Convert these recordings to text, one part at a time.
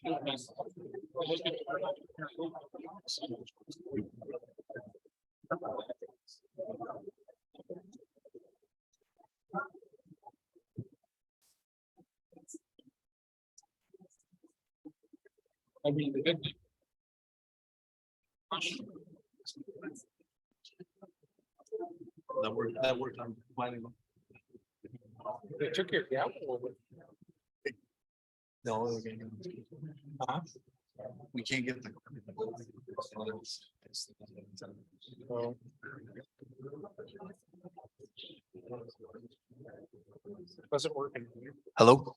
That worked on planning. They took your gavel. No, we can't get the. Oh. Wasn't working. Hello?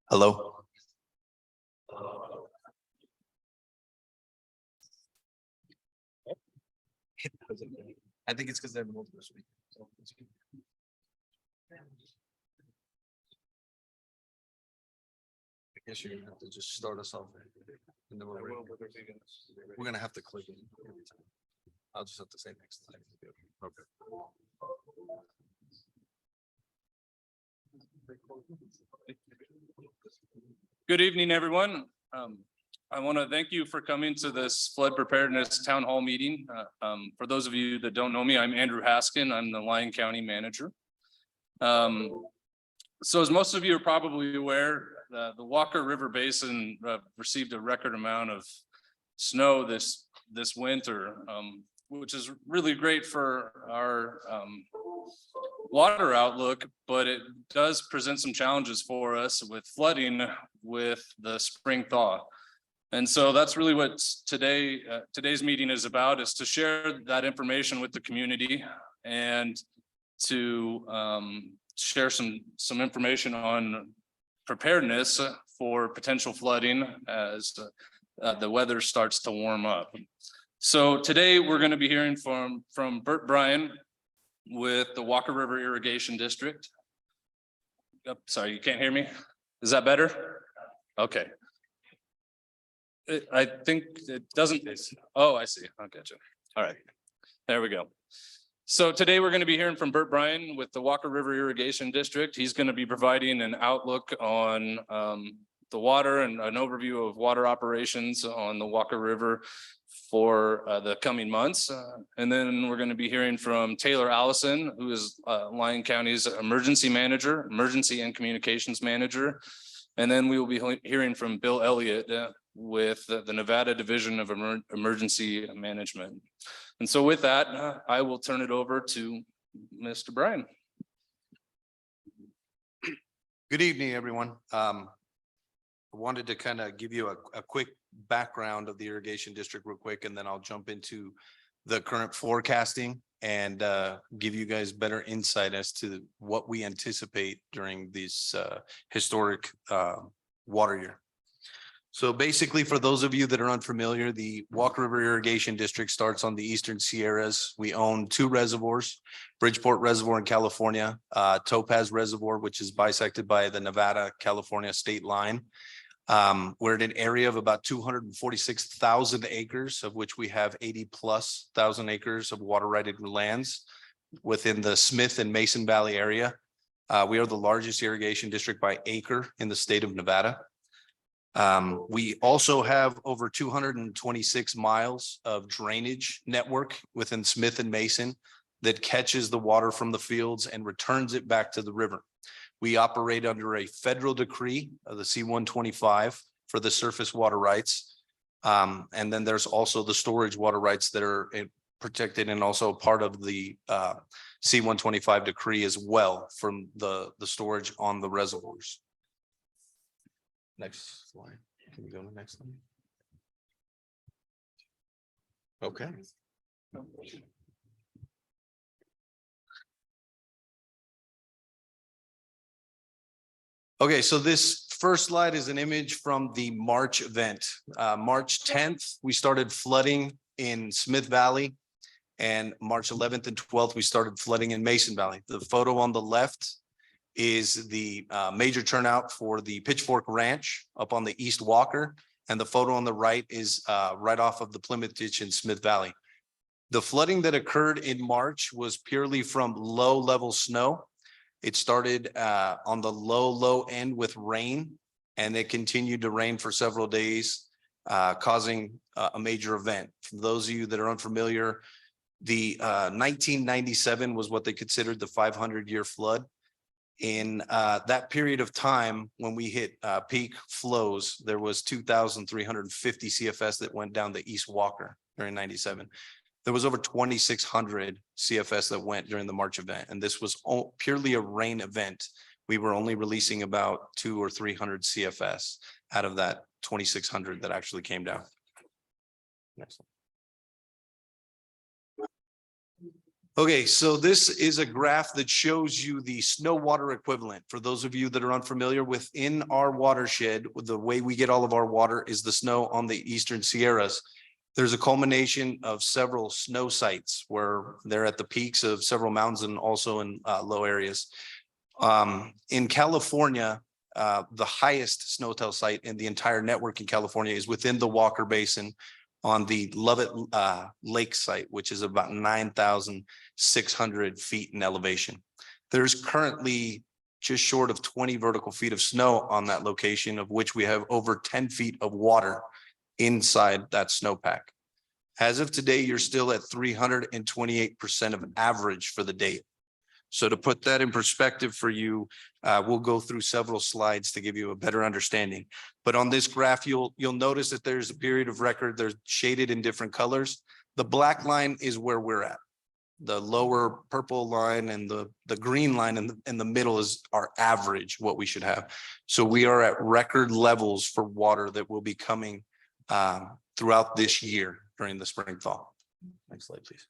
Hello? I think it's because they're multiple speakers. I guess you're gonna have to just start us off. And then we're gonna have to click it every time. I'll just have to say next time. Okay. Good evening, everyone. I want to thank you for coming to this flood preparedness town hall meeting. For those of you that don't know me, I'm Andrew Haskin. I'm the Lyon County manager. So as most of you are probably aware, the Walker River Basin received a record amount of snow this winter, which is really great for our water outlook, but it does present some challenges for us with flooding with the spring thaw. And so that's really what today's meeting is about, is to share that information with the community and to share some information on preparedness for potential flooding as the weather starts to warm up. So today we're going to be hearing from Bert Bryan with the Walker River Irrigation District. Oh, sorry, you can't hear me? Is that better? Okay. I think it doesn't. Oh, I see. I'll get you. All right. There we go. So today we're going to be hearing from Bert Bryan with the Walker River Irrigation District. He's going to be providing an outlook on the water and an overview of water operations on the Walker River for the coming months. And then we're going to be hearing from Taylor Allison, who is Lyon County's emergency manager, emergency and communications manager. And then we will be hearing from Bill Elliott with the Nevada Division of Emergency Management. And so with that, I will turn it over to Mr. Bryan. Good evening, everyone. I wanted to kind of give you a quick background of the irrigation district real quick, and then I'll jump into the current forecasting and give you guys better insight as to what we anticipate during this historic water year. So basically, for those of you that are unfamiliar, the Walker River Irrigation District starts on the Eastern Sierras. We own two reservoirs, Bridgeport Reservoir in California, Topaz Reservoir, which is bisected by the Nevada-California state line. We're in an area of about 246,000 acres, of which we have 80,000+ acres of water righted lands within the Smith and Mason Valley area. We are the largest irrigation district by acre in the state of Nevada. We also have over 226 miles of drainage network within Smith and Mason that catches the water from the fields and returns it back to the river. We operate under a federal decree of the C-125 for the surface water rights. And then there's also the storage water rights that are protected and also part of the C-125 decree as well from the storage on the reservoirs. Next slide. Can we go to the next slide? Okay. Okay, so this first slide is an image from the March event. March 10th, we started flooding in Smith Valley, and March 11th and 12th, we started flooding in Mason Valley. The photo on the left is the major turnout for the Pitchfork Ranch up on the East Walker. And the photo on the right is right off of the Plymouth Ditch in Smith Valley. The flooding that occurred in March was purely from low level snow. It started on the low end with rain, and it continued to rain for several days, causing a major event. For those of you that are unfamiliar, the 1997 was what they considered the 500-year flood. In that period of time, when we hit peak flows, there was 2,350 CFS that went down the East Walker during 97. There was over 2,600 CFS that went during the March event, and this was purely a rain event. We were only releasing about 200 or 300 CFS out of that 2,600 that actually came down. Next one. Okay, so this is a graph that shows you the snow water equivalent. For those of you that are unfamiliar, within our watershed, the way we get all of our water is the snow on the Eastern Sierras. There's a culmination of several snow sites where they're at the peaks of several mountains and also in low areas. In California, the highest snowtail site in the entire network in California is within the Walker Basin on the Lovett Lake site, which is about 9,600 feet in elevation. There's currently just short of 20 vertical feet of snow on that location, of which we have over 10 feet of water inside that snowpack. As of today, you're still at 328% of average for the date. So to put that in perspective for you, we'll go through several slides to give you a better understanding. But on this graph, you'll notice that there's a period of record. They're shaded in different colors. The black line is where we're at. The lower purple line and the green line in the middle is our average, what we should have. So we are at record levels for water that will be coming throughout this year during the spring fall. Next slide, please.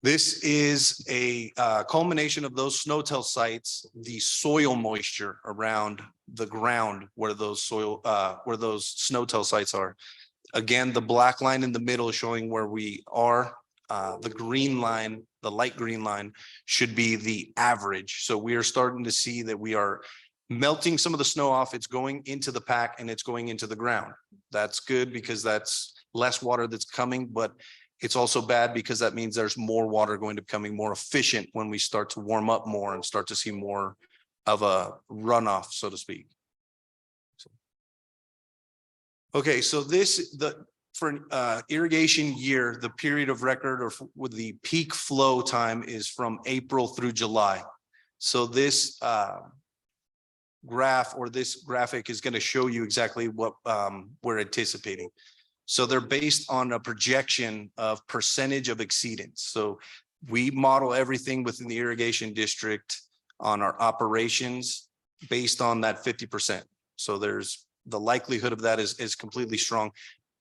This is a culmination of those snowtail sites, the soil moisture around the ground where those snowtail sites are. Again, the black line in the middle is showing where we are. The green line, the light green line, should be the average. So we are starting to see that we are melting some of the snow off. It's going into the pack and it's going into the ground. That's good because that's less water that's coming, but it's also bad because that means there's more water going to becoming more efficient when we start to warm up more and start to see more of a runoff, so to speak. Okay, so for irrigation year, the period of record or with the peak flow time is from April through July. So this graph or this graphic is going to show you exactly what we're anticipating. So they're based on a projection of percentage of exceedance. So we model everything within the irrigation district on our operations based on that 50%. So there's the likelihood of that is completely strong.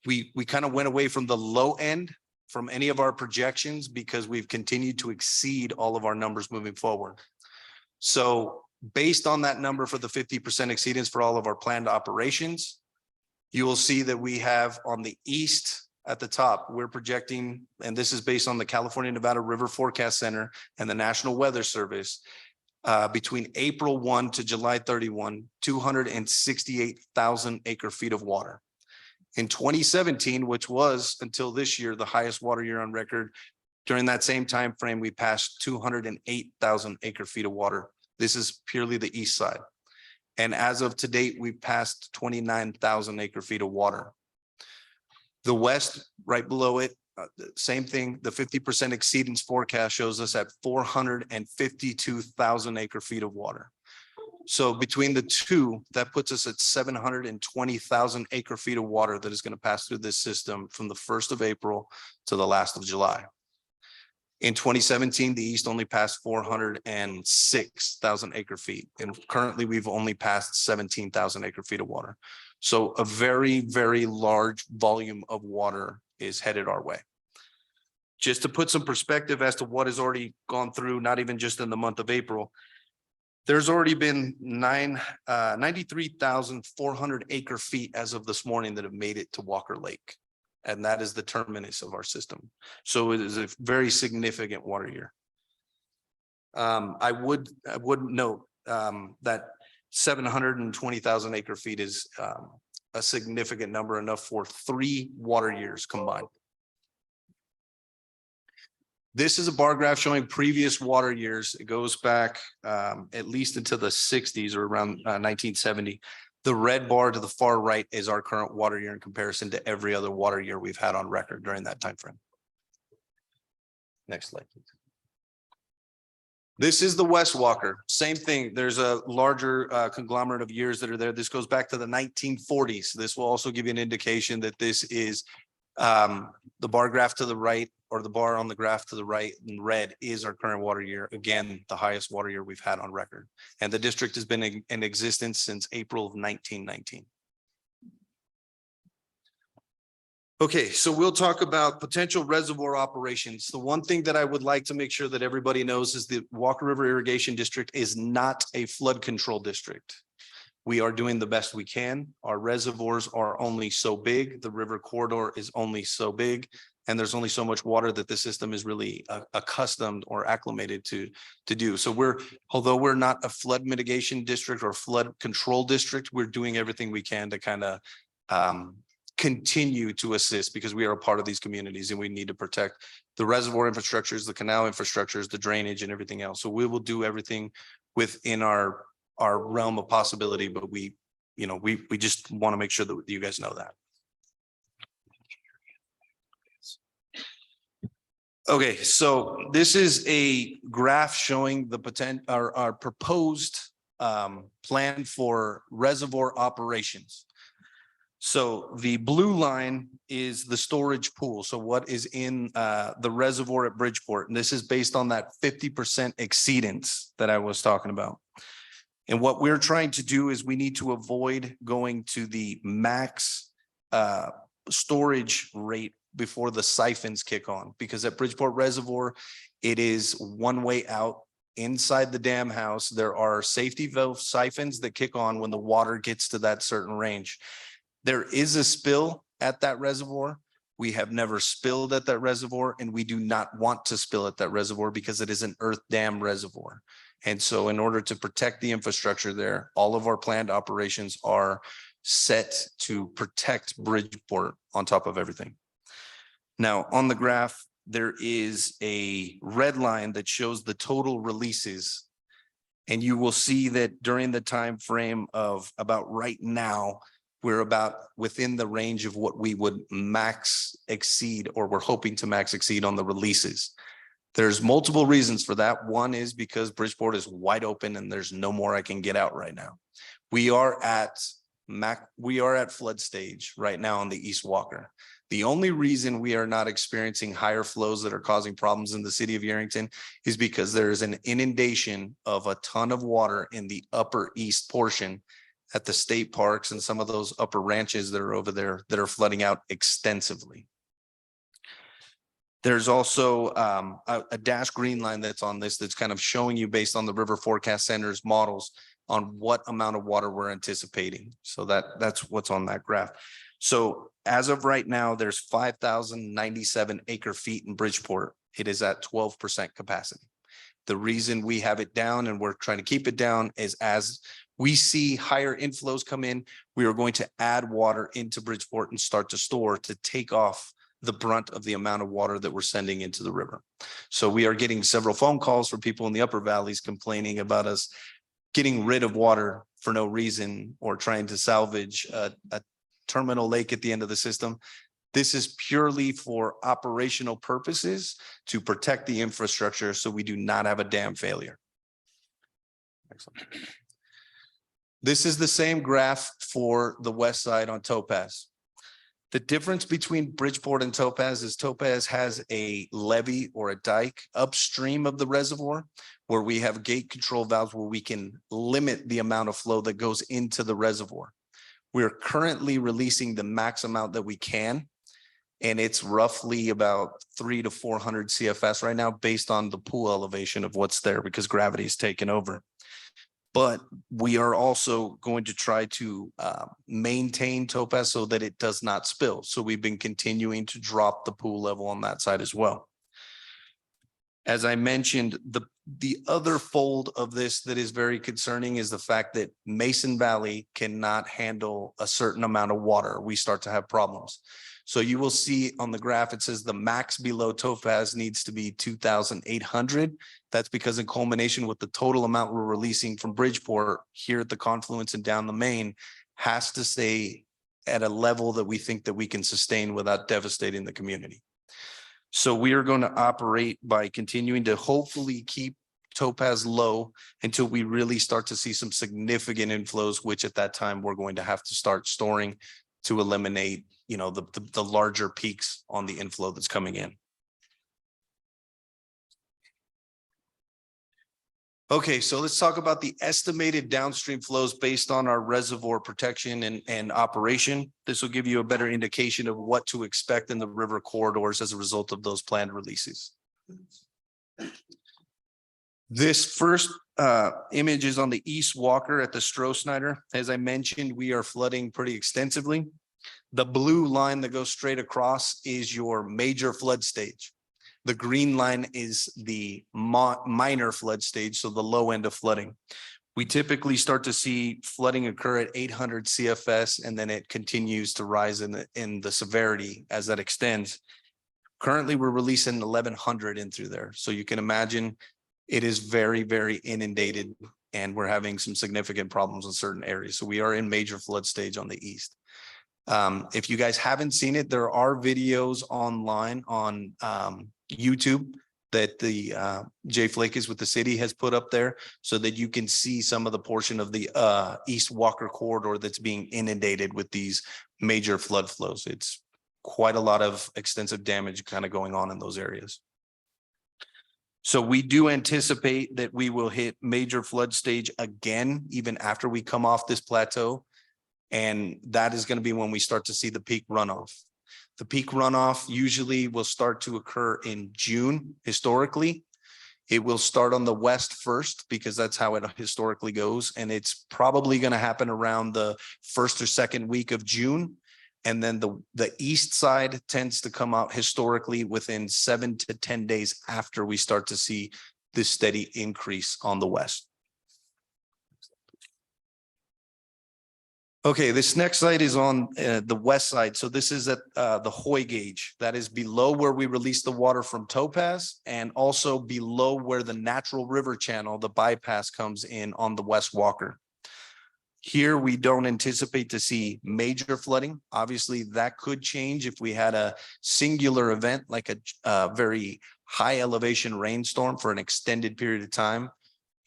We kind of went away from the low end from any of our projections because we've continued to exceed all of our numbers moving forward. So based on that number for the 50% exceedance for all of our planned operations, you will see that we have on the east at the top, we're projecting, and this is based on the California Nevada River Forecast Center and the National Weather Service, between April 1 to July 31, 268,000 acre feet of water. In 2017, which was until this year, the highest water year on record, during that same time frame, we passed 208,000 acre feet of water. This is purely the east side. And as of to date, we've passed 29,000 acre feet of water. The west, right below it, same thing. The 50% exceedance forecast shows us at 452,000 acre feet of water. So between the two, that puts us at 720,000 acre feet of water that is going to pass through this system from the 1st of April to the last of July. In 2017, the east only passed 406,000 acre feet, and currently we've only passed 17,000 acre feet of water. So a very, very large volume of water is headed our way. Just to put some perspective as to what has already gone through, not even just in the month of April, there's already been 93,400 acre feet as of this morning that have made it to Walker Lake. And that is the terminus of our system. So it is a very significant water year. I would note that 720,000 acre feet is a significant number, enough for 3 water years combined. This is a bar graph showing previous water years. It goes back at least into the sixties or around 1970. The red bar to the far right is our current water year in comparison to every other water year we've had on record during that time frame. Next slide, please. This is the West Walker. Same thing. There's a larger conglomerate of years that are there. This goes back to the 1940s. This will also give you an indication that this is the bar graph to the right, or the bar on the graph to the right in red, is our current water year. Again, the highest water year we've had on record. And the district has been in existence since April of 1919. Okay, so we'll talk about potential reservoir operations. The one thing that I would like to make sure that everybody knows is the Walker River Irrigation District is not a flood control district. We are doing the best we can. Our reservoirs are only so big. The river corridor is only so big. And there's only so much water that the system is really accustomed or acclimated to do. So although we're not a flood mitigation district or flood control district, we're doing everything we can to kind of continue to assist, because we are a part of these communities and we need to protect the reservoir infrastructures, the canal infrastructures, the drainage and everything else. So we will do everything within our realm of possibility, but we just want to make sure that you guys know that. Okay, so this is a graph showing the potential, our proposed plan for reservoir operations. So the blue line is the storage pool. So what is in the reservoir at Bridgeport? And this is based on that 50% exceedance that I was talking about. And what we're trying to do is we need to avoid going to the max storage rate before the siphons kick on, because at Bridgeport Reservoir, it is one way out. Inside the dam house, there are safety valve siphons that kick on when the water gets to that certain range. There is a spill at that reservoir. We have never spilled at that reservoir, and we do not want to spill at that reservoir because it is an earth dam reservoir. And so in order to protect the infrastructure there, all of our planned operations are set to protect Bridgeport on top of everything. Now, on the graph, there is a red line that shows the total releases. And you will see that during the time frame of about right now, we're about within the range of what we would max exceed, or we're hoping to max exceed on the releases. There's multiple reasons for that. One is because Bridgeport is wide open and there's no more I can get out right now. We are at flood stage right now on the East Walker. The only reason we are not experiencing higher flows that are causing problems in the city of Yerington is because there is an inundation of a ton of water in the upper east portion at the state parks and some of those upper ranches that are over there that are flooding out extensively. There's also a dashed green line that's on this that's kind of showing you based on the River Forecast Center's models on what amount of water we're anticipating. So that's what's on that graph. So as of right now, there's 5,097 acre feet in Bridgeport. It is at 12% capacity. The reason we have it down and we're trying to keep it down is as we see higher inflows come in, we are going to add water into Bridgeport and start to store to take off the brunt of the amount of water that we're sending into the river. So we are getting several phone calls from people in the upper valleys complaining about us getting rid of water for no reason or trying to salvage a terminal lake at the end of the system. This is purely for operational purposes to protect the infrastructure so we do not have a dam failure. Excellent. This is the same graph for the west side on Topaz. The difference between Bridgeport and Topaz is Topaz has a levee or a dike upstream of the reservoir where we have gate control valves where we can limit the amount of flow that goes into the reservoir. We're currently releasing the max amount that we can, and it's roughly about 300 to 400 CFS right now based on the pool elevation of what's there because gravity is taken over. But we are also going to try to maintain Topaz so that it does not spill. So we've been continuing to drop the pool level on that side as well. As I mentioned, the other fold of this that is very concerning is the fact that Mason Valley cannot handle a certain amount of water. We start to have problems. So you will see on the graph, it says the max below Topaz needs to be 2,800. That's because in culmination with the total amount we're releasing from Bridgeport here at the confluence and down the main has to stay at a level that we think that we can sustain without devastating the community. So we are going to operate by continuing to hopefully keep Topaz low until we really start to see some significant inflows, which at that time we're going to have to start storing to eliminate, you know, the larger peaks on the inflow that's coming in. Okay, so let's talk about the estimated downstream flows based on our reservoir protection and operation. This will give you a better indication of what to expect in the river corridors as a result of those planned releases. This first image is on the East Walker at the Stroh-Snyder. As I mentioned, we are flooding pretty extensively. The blue line that goes straight across is your major flood stage. The green line is the minor flood stage, so the low end of flooding. We typically start to see flooding occur at 800 CFS, and then it continues to rise in the severity as that extends. Currently, we're releasing 1,100 in through there. So you can imagine it is very, very inundated, and we're having some significant problems in certain areas. So we are in major flood stage on the east. If you guys haven't seen it, there are videos online on YouTube that the Jay Flakes with the city has put up there so that you can see some of the portion of the East Walker corridor that's being inundated with these major flood flows. It's quite a lot of extensive damage kind of going on in those areas. So we do anticipate that we will hit major flood stage again, even after we come off this plateau. And that is going to be when we start to see the peak runoff. The peak runoff usually will start to occur in June. Historically, it will start on the west first because that's how it historically goes. And it's probably going to happen around the first or second week of June. And then the east side tends to come out historically within 7 to 10 days after we start to see this steady increase on the west. Okay, this next site is on the west side. So this is at the Hoy gauge. That is below where we release the water from Topaz and also below where the natural river channel, the bypass, comes in on the West Walker. Here, we don't anticipate to see major flooding. Obviously, that could change if we had a singular event like a very high elevation rainstorm for an extended period of time.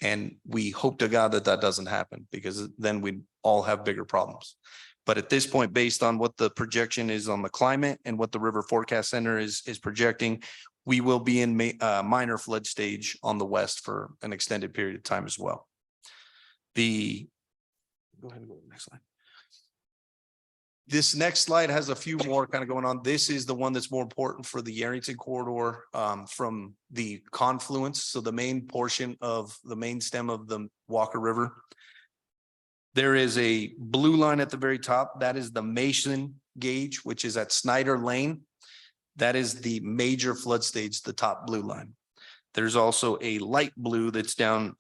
And we hope to God that that doesn't happen because then we'd all have bigger problems. But at this point, based on what the projection is on the climate and what the River Forecast Center is projecting, we will be in minor flood stage on the west for an extended period of time as well. Go ahead and go to the next slide. This next slide has a few more kind of going on. This is the one that's more important for the Yerington corridor from the confluence. So the main portion of the main stem of the Walker River. There is a blue line at the very top. That is the Mason gauge, which is at Snyder Lane. That is the major flood stage, the top blue line. There's also a light blue that's down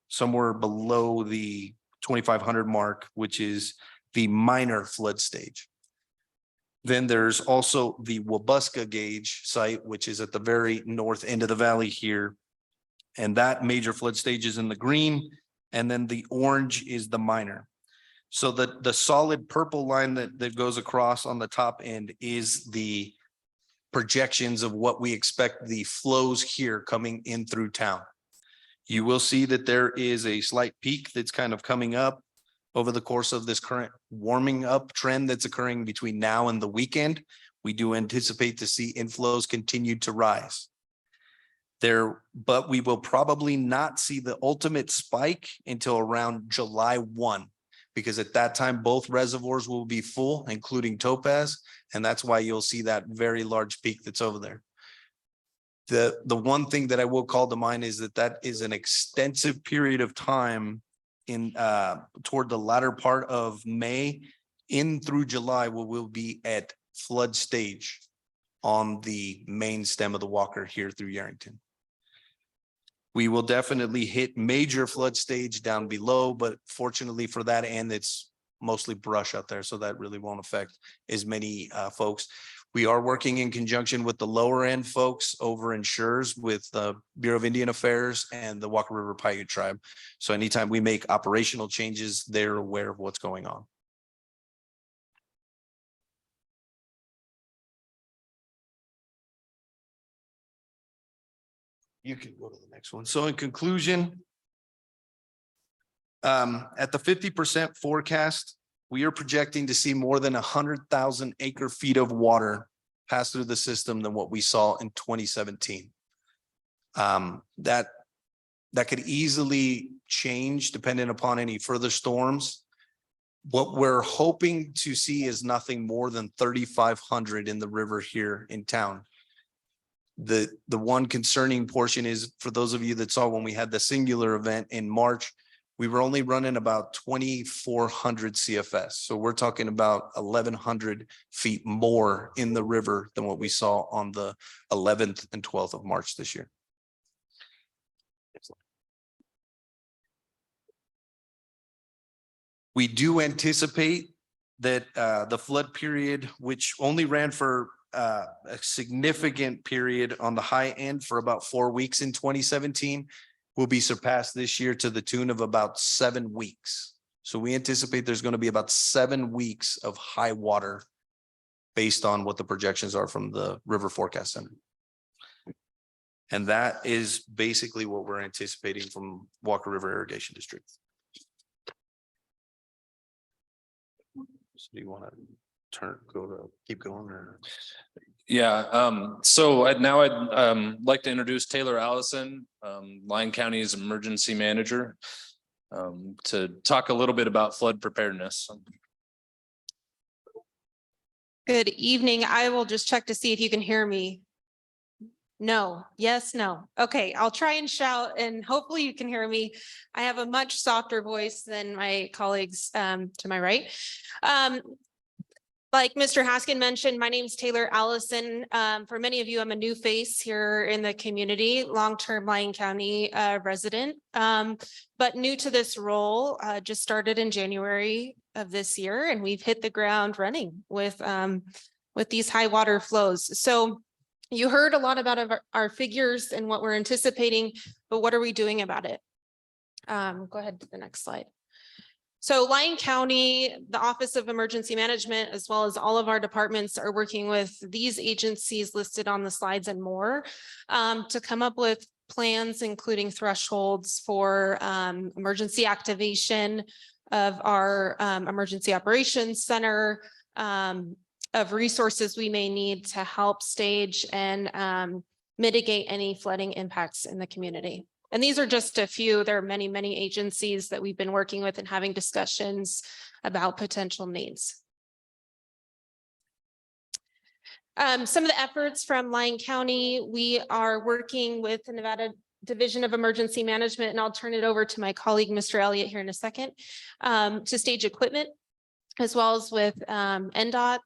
somewhere below the 2,500 mark, which is the minor flood stage. Then there's also the Wabusca gauge site, which is at the very north end of the valley here. And that major flood stage is in the green. And then the orange is the minor. So the solid purple line that goes across on the top end is the projections of what we expect the flows here coming in through town. You will see that there is a slight peak that's kind of coming up over the course of this current warming up trend that's occurring between now and the weekend. We do anticipate to see inflows continue to rise there, but we will probably not see the ultimate spike until around July 1, because at that time, both reservoirs will be full, including Topaz. And that's why you'll see that very large peak that's over there. The one thing that I will call to mind is that is an extensive period of time in toward the latter part of May in through July, where we'll be at flood stage on the main stem of the Walker here through Yerington. We will definitely hit major flood stage down below, but fortunately for that end, it's mostly brush out there, so that really won't affect as many folks. We are working in conjunction with the lower end folks over in Shores with the Bureau of Indian Affairs and the Walker River Paiute Tribe. So anytime we make operational changes, they're aware of what's going on. You can go to the next one. So in conclusion, at the 50% forecast, we are projecting to see more than 100,000 acre feet of water pass through the system than what we saw in 2017. That could easily change depending upon any further storms. What we're hoping to see is nothing more than 3,500 in the river here in town. The one concerning portion is, for those of you that saw when we had the singular event in March, we were only running about 2,400 CFS. So we're talking about 1,100 feet more in the river than what we saw on the 11th and 12th of March this year. We do anticipate that the flood period, which only ran for a significant period on the high end for about 4 weeks in 2017, will be surpassed this year to the tune of about 7 weeks. So we anticipate there's going to be about 7 weeks of high water based on what the projections are from the River Forecast Center. And that is basically what we're anticipating from Walker River Irrigation District. So do you want to keep going or? Yeah, so I'd like to introduce Taylor Allison, Lyon County's emergency manager, to talk a little bit about flood preparedness. Good evening. I will just check to see if you can hear me. No, yes, no. Okay, I'll try and shout and hopefully you can hear me. I have a much softer voice than my colleagues to my right. Like Mr. Haskin mentioned, my name is Taylor Allison. For many of you, I'm a new face here in the community, long-term Lyon County resident, but new to this role, just started in January of this year, and we've hit the ground running with these high water flows. So you heard a lot about our figures and what we're anticipating, but what are we doing about it? Go ahead to the next slide. So Lyon County, the Office of Emergency Management, as well as all of our departments, are working with these agencies listed on the slides and more to come up with plans, including thresholds for emergency activation of our Emergency Operations Center, of resources we may need to help stage and mitigate any flooding impacts in the community. And these are just a few. There are many, many agencies that we've been working with and having discussions about potential needs. Some of the efforts from Lyon County, we are working with the Nevada Division of Emergency Management, and I'll turn it over to my colleague, Mr. Elliott, here in a second, to stage equipment, as well as with NDOT.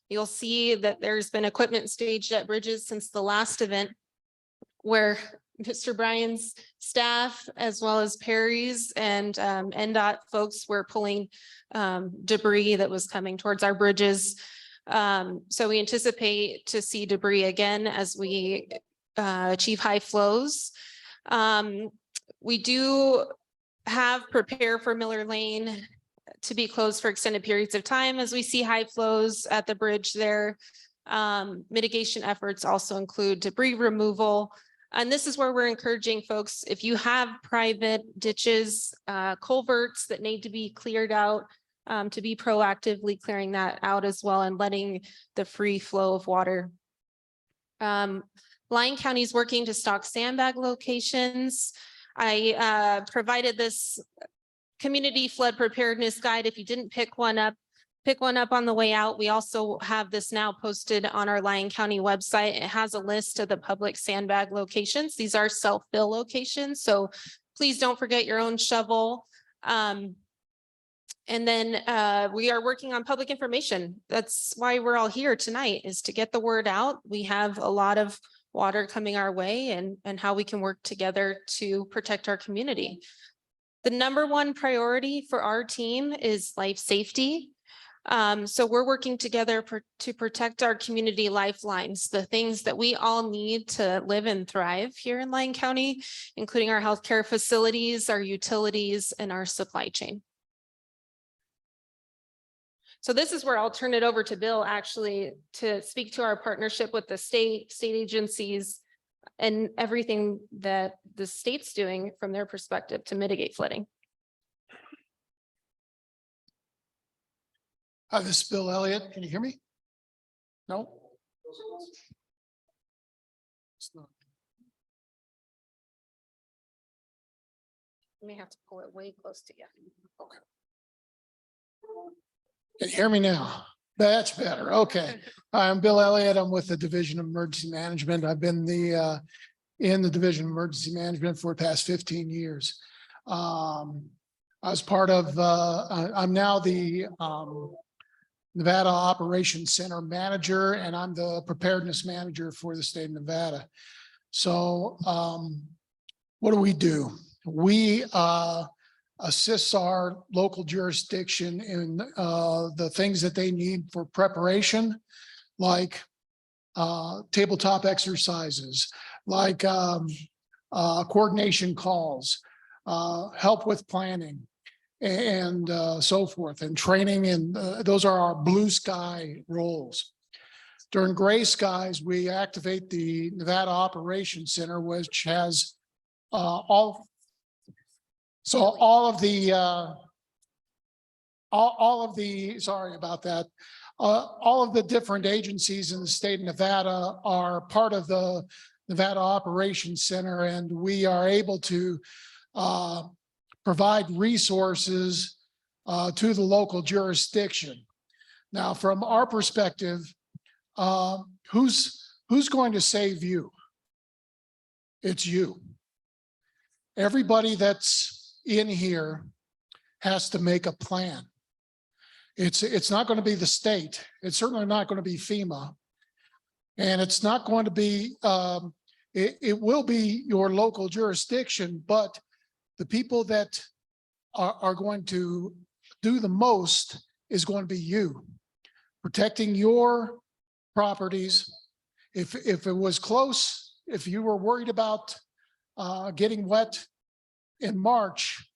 You'll see that there's been equipment staged at bridges since the last event, where Mr. Bryan's staff, as well as Perry's and NDOT folks, were pulling debris that was coming towards our bridges. So we anticipate to see debris again as we achieve high flows. We do have prepare for Miller Lane to be closed for extended periods of time as we see high flows at the bridge there. Mitigation efforts also include debris removal. And this is where we're encouraging folks, if you have private ditches, culverts that need to be cleared out, to be proactively clearing that out as well and letting the free flow of water. Lyon County is working to stock sandbag locations. I provided this community flood preparedness guide. If you didn't pick one up on the way out. We also have this now posted on our Lyon County website. It has a list of the public sandbag locations. These are self-fill locations, so please don't forget your own shovel. And then we are working on public information. That's why we're all here tonight, is to get the word out. We have a lot of water coming our way, and how we can work together to protect our community. The number one priority for our team is life safety. So we're working together to protect our community lifelines, the things that we all need to live and thrive here in Lyon County, including our healthcare facilities, our utilities, and our supply chain. So this is where I'll turn it over to Bill actually to speak to our partnership with the state agencies and everything that the state's doing from their perspective to mitigate flooding. Hi, this is Bill Elliott. Can you hear me? No? It's not. You may have to pull it way close to you. Okay. Can you hear me now? That's better. Okay. Hi, I'm Bill Elliott. I'm with the Division of Emergency Management. I've been in the Division of Emergency Management for the past 15 years. I was part of, I'm now the Nevada Operations Center Manager, and I'm the Preparedness Manager for the state of Nevada. So what do? We assist our local jurisdiction in the things that they need for preparation, like tabletop exercises, like coordination calls, help with planning, and so forth, and training, and those are our blue sky roles. During gray skies, we activate the Nevada Operations Center, which has all of the sorry about that. All of the different agencies in the state of Nevada are part of the Nevada Operations Center, and we are able to provide resources to the local jurisdiction. Now, from our perspective, who's going to save you? It's you. Everybody that's in here has to make a plan. It's not going to be the state. It's certainly not going to be FEMA. And it's not going to be, it will be your local jurisdiction, but the people that are going to do the most is going to be you. Protecting your properties. If it was close, if you were worried about getting wet in March,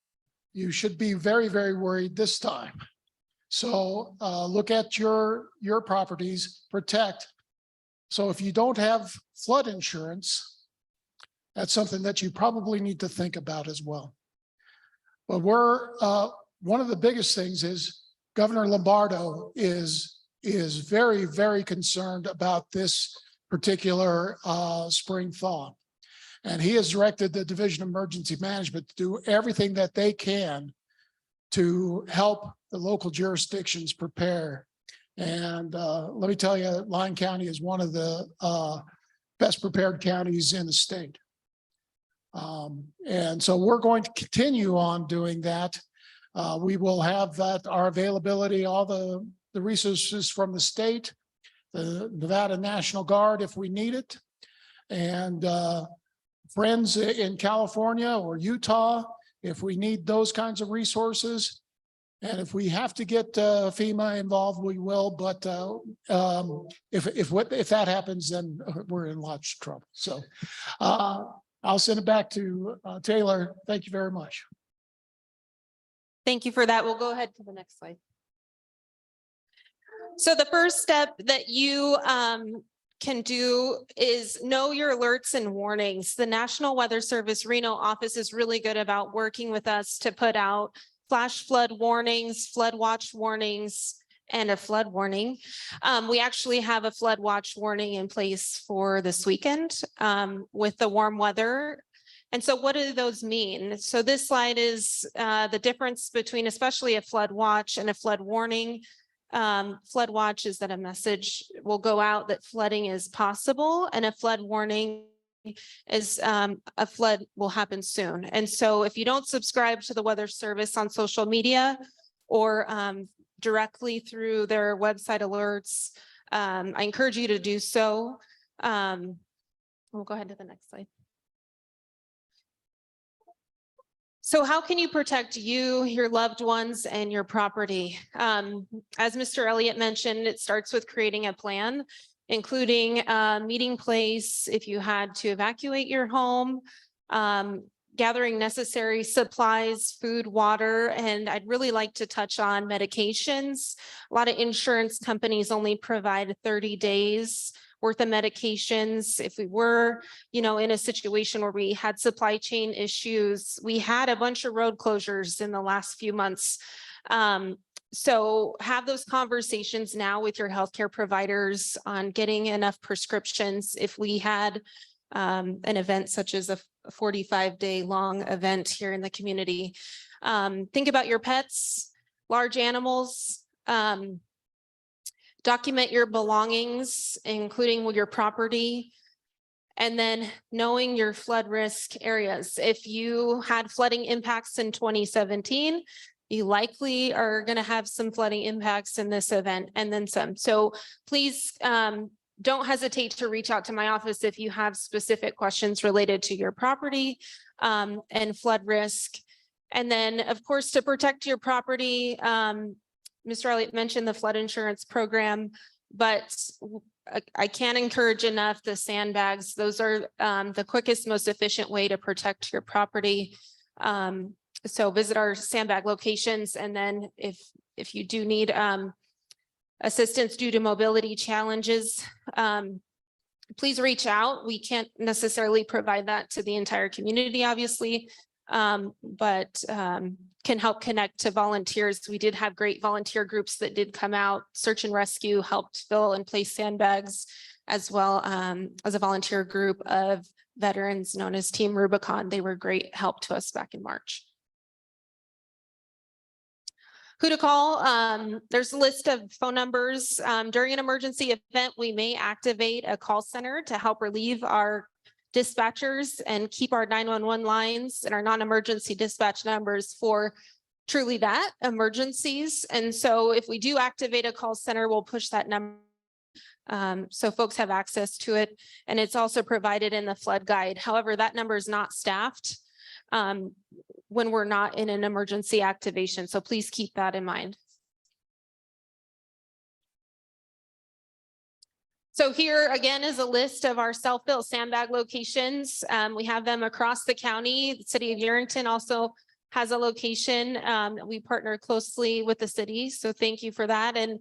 you should be very, very worried this time. So look at your properties, protect. So if you don't have flood insurance, that's something that you probably need to think about as well. But one of the biggest things is Governor Lombardo is very, very concerned about this particular spring thaw. And he has directed the Division of Emergency Management to do everything that they can to help the local jurisdictions prepare. And let me tell you, Lyon County is one of the best prepared counties in the state. And so we're going to continue on doing that. We will have that, our availability, all the resources from the state, the Nevada National Guard if we need it, and friends in California or Utah if we need those kinds of resources. And if we have to get FEMA involved, we will. But if that happens, then we're in lots of trouble. So I'll send it back to Taylor. Thank you very much. Thank you for that. We'll go ahead to the next slide. So the first step that you can do is know your alerts and warnings. The National Weather Service Reno office is really good about working with us to put out flash flood warnings, flood watch warnings, and a flood warning. We actually have a flood watch warning in place for this weekend with the warm weather. And so what do those mean? So this slide is the difference between especially a flood watch and a flood warning. Flood watch is that a message will go out that flooding is possible, and a flood warning is a flood will happen soon. And so if you don't subscribe to the Weather Service on social media or directly through their website alerts, I encourage you to do so. We'll go ahead to the next slide. So how can you protect you, your loved ones, and your property? As Mr. Elliott mentioned, it starts with creating a plan, including a meeting place if you had to evacuate your home, gathering necessary supplies, food, water, and I'd really like to touch on medications. A lot of insurance companies only provide 30 days worth of medications. If we were, in a situation where we had supply chain issues, we had a bunch of road closures in the last few months. So have those conversations now with your healthcare providers on getting enough prescriptions. If we had an event such as a 45-day long event here in the community, think about your pets, large animals, document your belongings, including your property, and then knowing your flood risk areas. If you had flooding impacts in 2017, you likely are going to have some flooding impacts in this event and then some. So please don't hesitate to reach out to my office if you have specific questions related to your property and flood risk. And then, of course, to protect your property, Mr. Elliott mentioned the flood insurance program, but I can't encourage enough the sandbags. Those are the quickest, most efficient way to protect your property. So visit our sandbag locations. And then if you do need assistance due to mobility challenges, please reach out. We can't necessarily provide that to the entire community, obviously, but can help connect to volunteers. We did have great volunteer groups that did come out. Search and Rescue helped fill and place sandbags, as well as a volunteer group of veterans known as Team Rubicon. They were great help to us back in March. Who to call? There's a list of phone numbers. During an emergency event, we may activate a call center to help relieve our dispatchers and keep our 911 lines and our non-emergency dispatch numbers for truly that, emergencies. And so if we do activate a call center, we'll push that number so folks have access to it. And it's also provided in the flood guide. However, that number is not staffed when we're not in an emergency activation. So please keep that in mind. So here again is a list of our self-built sandbag locations. We have them across the county. The city of Yerington also has a location. We partner closely with the city, so thank you for that. And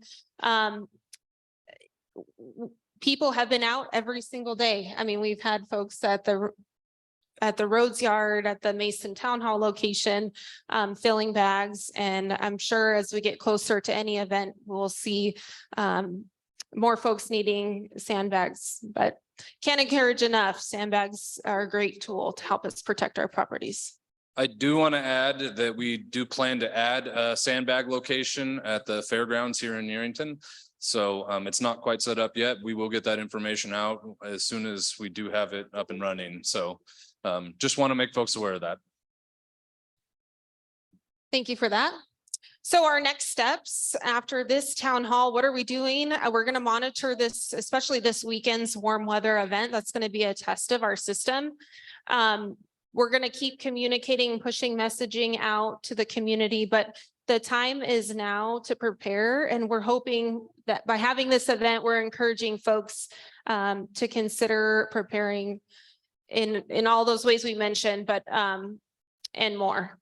people have been out every single day. I mean, we've had folks at the Rhodes Yard, at the Mason Town Hall location, filling bags. And I'm sure as we get closer to any event, we'll see more folks needing sandbags, but can't encourage enough. Sandbags are a great tool to help us protect our properties. I do want to add that we do plan to add a sandbag location at the fairgrounds here in Yerington. So it's not quite set up yet. We will get that information out as soon as we do have it up and running. So just want to make folks aware of that. Thank you for that. So our next steps after this town hall, what are we doing? We're going to monitor this, especially this weekend's warm weather event. That's going to be a test of our system. We're going to keep communicating, pushing messaging out to the community, but the time is now to prepare. And we're hoping that by having this event, we're encouraging folks to consider preparing in all those ways we mentioned, but and more.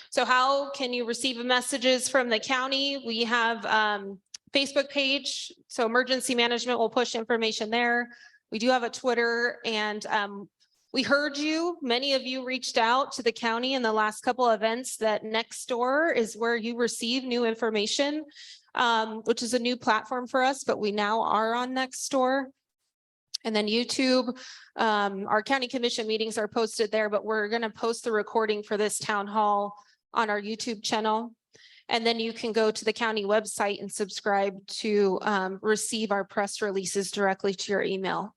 So how can you receive messages from the county? We have Facebook page. So emergency management will push information there. We do have a Twitter, and we heard you. Many of you reached out to the county in the last couple of events that Nextdoor is where you receive new information, which is a new platform for us, but we now are on Nextdoor. And then YouTube, our county commission meetings are posted there, but we're going to post the recording for this town hall on our YouTube channel. And then you can go to the county website and subscribe to receive our press releases directly to your email.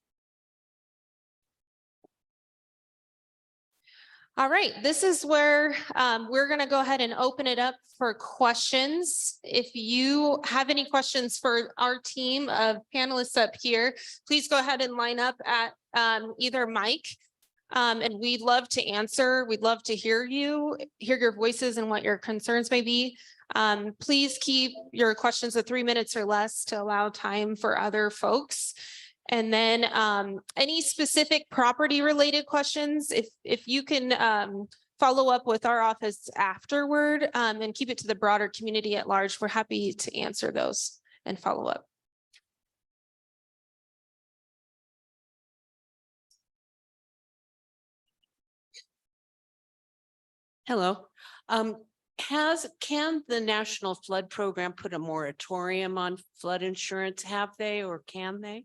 All right, this is where we're going to go ahead and open it up for questions. If you have any questions for our team of panelists up here, please go ahead and line up at either mic. And we'd love to answer. We'd love to hear you, hear your voices and what your concerns may be. Please keep your questions at 3 minutes or less to allow time for other folks. And then any specific property related questions, if you can follow up with our office afterward and keep it to the broader community at large, we're happy to answer those and follow up. Hello. Can the National Flood Program put a moratorium on flood insurance? Have they, or can they?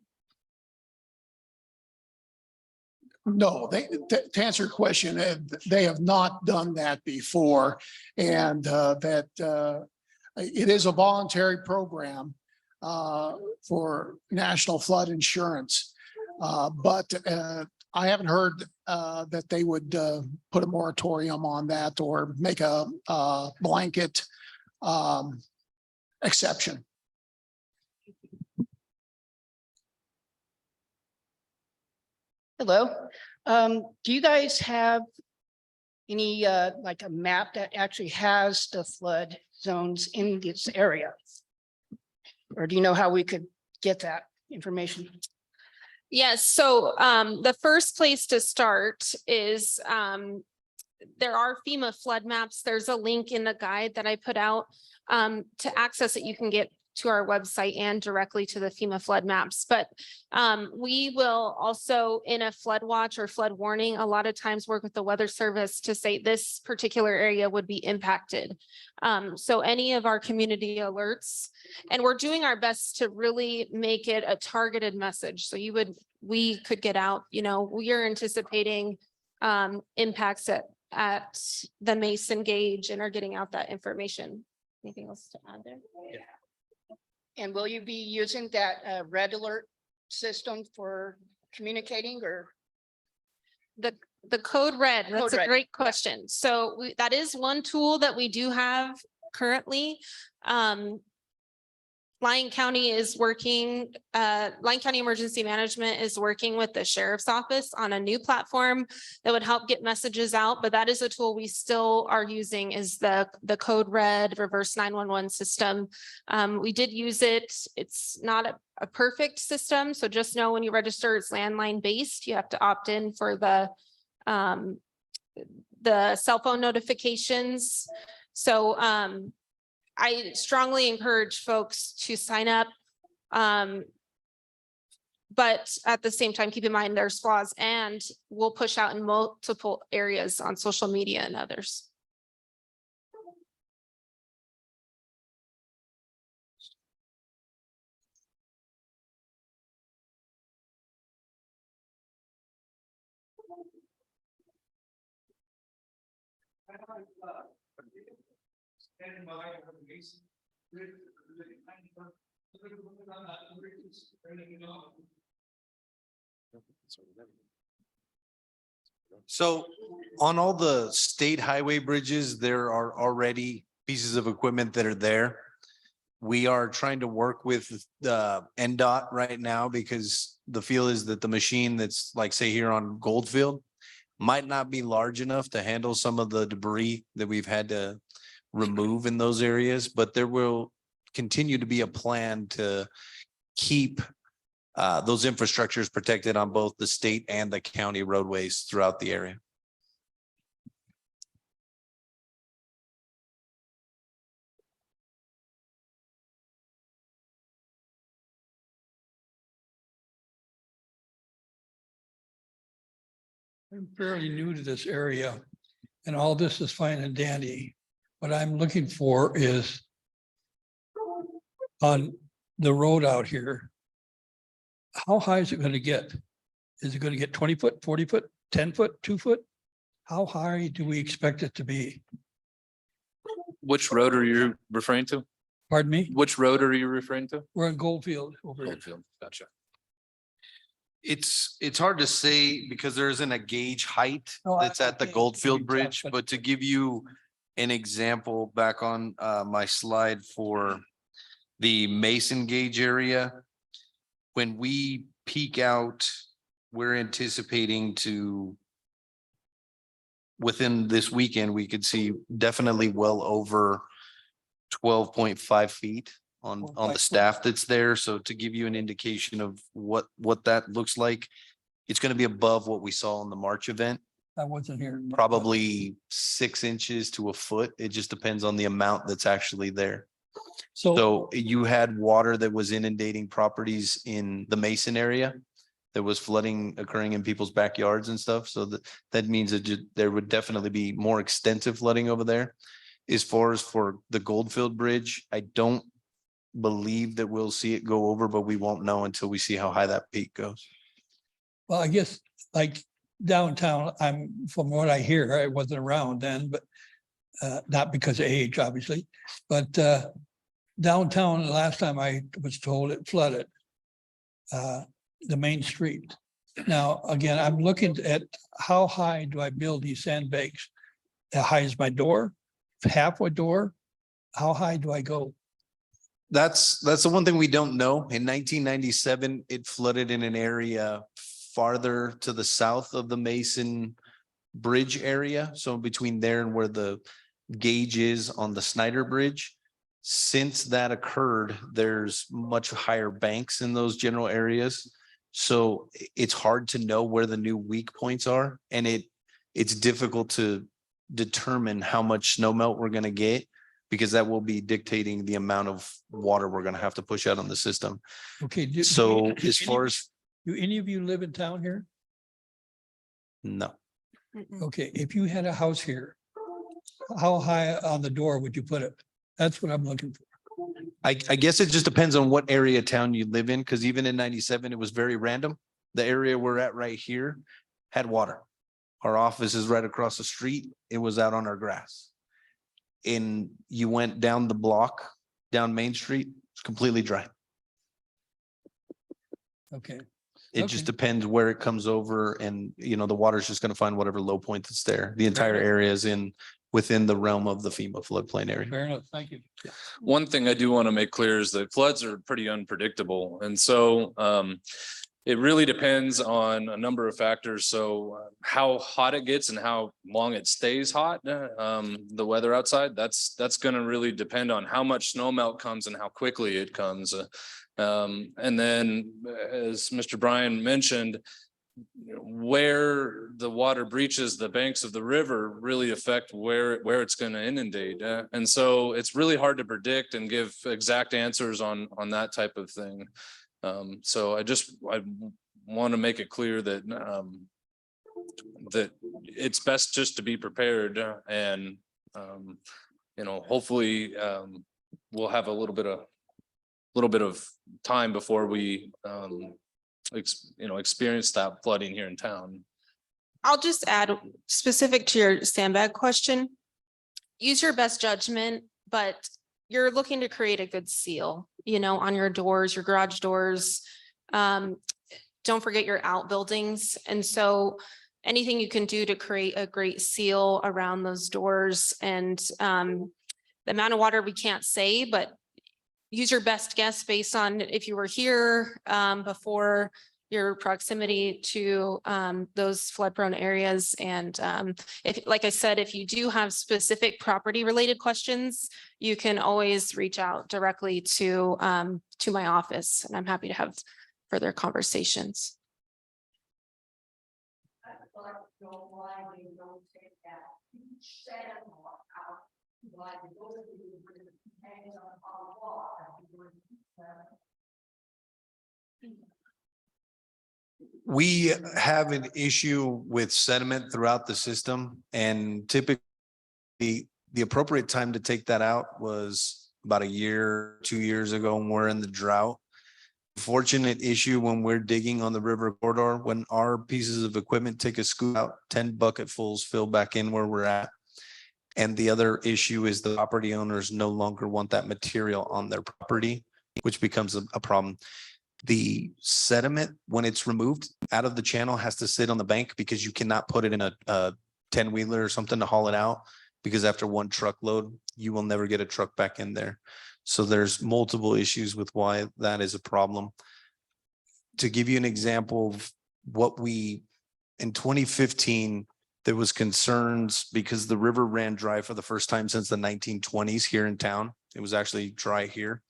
No, to answer your question, they have not done that before. And it is a voluntary program for national flood insurance. But I haven't heard that they would put a moratorium on that or make a blanket exception. Hello. Do you guys have any like a map that actually has the flood zones in this area? Or do you know how we could get that information? Yes, so the first place to start is there are FEMA flood maps. There's a link in the guide that I put out. To access it, you can get to our website and directly to the FEMA flood maps. But we will also, in a flood watch or flood warning, a lot of times work with the Weather Service to say this particular area would be impacted. So any of our community alerts, and we're doing our best to really make it a targeted message. So we could get out, we are anticipating impacts at the Mason gauge and are getting out that information. Anything else to add there? Yeah. And will you be using that red alert system for communicating, or? The code red, that's Code a red. great question. So that is one tool that we do have currently. Lyon County is working, Lyon County Emergency Management is working with the Sheriff's Office on a new platform that would help get messages out, but that is a tool we still are using, is the code red reverse 911 system. We did use it. It's not a perfect system. So just know when you register, it's landline based. You have to opt in for the cell phone notifications. So I strongly encourage folks to sign up. But at the same time, keep in mind there's flaws, and we'll push out in multiple areas on social media and others. So on all the state highway bridges, there are already pieces of equipment that are there. We are trying to work with the NDOT right now because the feel is that the machine that's like, say here on Goldfield might not be large enough to handle some of the debris that we've had to remove in those areas, but there will continue to be a plan to keep those infrastructures protected on both the state and the county roadways throughout the area. I'm fairly new to this area and all this is fine and dandy. What I'm looking for is on the road out here, how high is it going to get? Is it going to get 20 foot, 40 foot, 10 foot, 2 foot? How high do we expect it to be? Which road are you referring to? Pardon me? Which road are you referring to? We're in Goldfield over here. Goldfield, gotcha. It's hard to say because there isn't a gauge height No, I- that's at the okay, Goldfield okay, Bridge, but- but to give you an example back on my slide for the Mason gauge area, when we peak out, we're anticipating to within this weekend, we could see definitely well over 12.5 feet on the 12.5 staff that's there. So to give you an indication of what that looks like, it's going to be above what we saw in the March event, I wasn't here. probably 6 inches to a foot. It just depends on the amount that's actually there. So, So you had water that was inundating properties in the Mason area. There was flooding occurring in people's backyards and stuff. So that means that there would definitely be more extensive flooding over there. As far as for the Goldfield Bridge, I don't believe that we'll see it go over, but we won't know until we see how high that peak goes. well, I guess like downtown, from what I hear, I wasn't around then, but not because of age, obviously, but downtown, the last time I was told it flooded the main street. Now, again, I'm looking at how high do I build these sandbags? How high is my door? Halfway door? How high do I go? That's the one thing we don't know. In 1997, it flooded in an area farther to the south of the Mason Bridge area. So between there and where the gauge is on the Snyder Bridge. Since that occurred, there's much higher banks in those general areas. So it's hard to know where the new weak points are. And it's difficult to determine how much snow melt we're going to get, because that will be dictating the amount of water we're going to have to push out on the system. Okay. So as far as, Do any of you live in town here? no, Okay, if you had a house here, how high on the door would you put it? That's what I'm looking for. I guess it just depends on what area of town you live in, because even in 97, it was very random. The area we're at right here had water. Our office is right across the street. It was out on our grass. And you went down the block, down Main Street, it's completely dry. Okay, It just depends where it comes over, and the water's just going to find whatever low point that's there. The entire area is within the realm of the FEMA floodplain area. fair enough. Thank you. One thing I do want to make clear is that floods are pretty unpredictable. And so it really depends on a number of factors. So how hot it gets and how long it stays hot, the weather outside, that's going to really depend on how much snow melt comes and how quickly it comes. And then, as Mr. Bryan mentioned, where the water breaches the banks of the river really affect where it's going to inundate. And so it's really hard to predict and give exact answers on that type of thing. So I want to make it clear that that it's best just to be prepared, and hopefully we'll have a little bit of time before we experience that flooding here in town. I'll just add, specific to your sandbag question, use your best judgment, but you're looking to create a good seal, on your doors, your garage doors. Don't forget your outbuildings. And so anything you can do to create a great seal around those doors, and the amount of water we can't say, but use your best guess based on if you were here before, your proximity to those flood prone areas. And if, like I said, if you do have specific property related questions, you can always reach out directly to my office, and I'm happy to have further conversations. We have an issue with sediment throughout the system, and typically the appropriate time to take that out was about a year, 2 years ago when we're in the drought. Fortunate issue when we're digging on the river corridor, when our pieces of equipment take a scoop out, 10 bucketfuls fill back in where we're at. And the other issue is the property owners no longer want that material on their property, which becomes a problem. The sediment, when it's removed out of the channel, has to sit on the bank, because you cannot put it in a 10-wheeler or something to haul it out, because after one truckload, you will never get a truck back in there. So there's multiple issues with why that is a problem. To give you an example of what in 2015, There was concerns because the river ran dry for the first time since the 1920s here in town. It was actually dry here.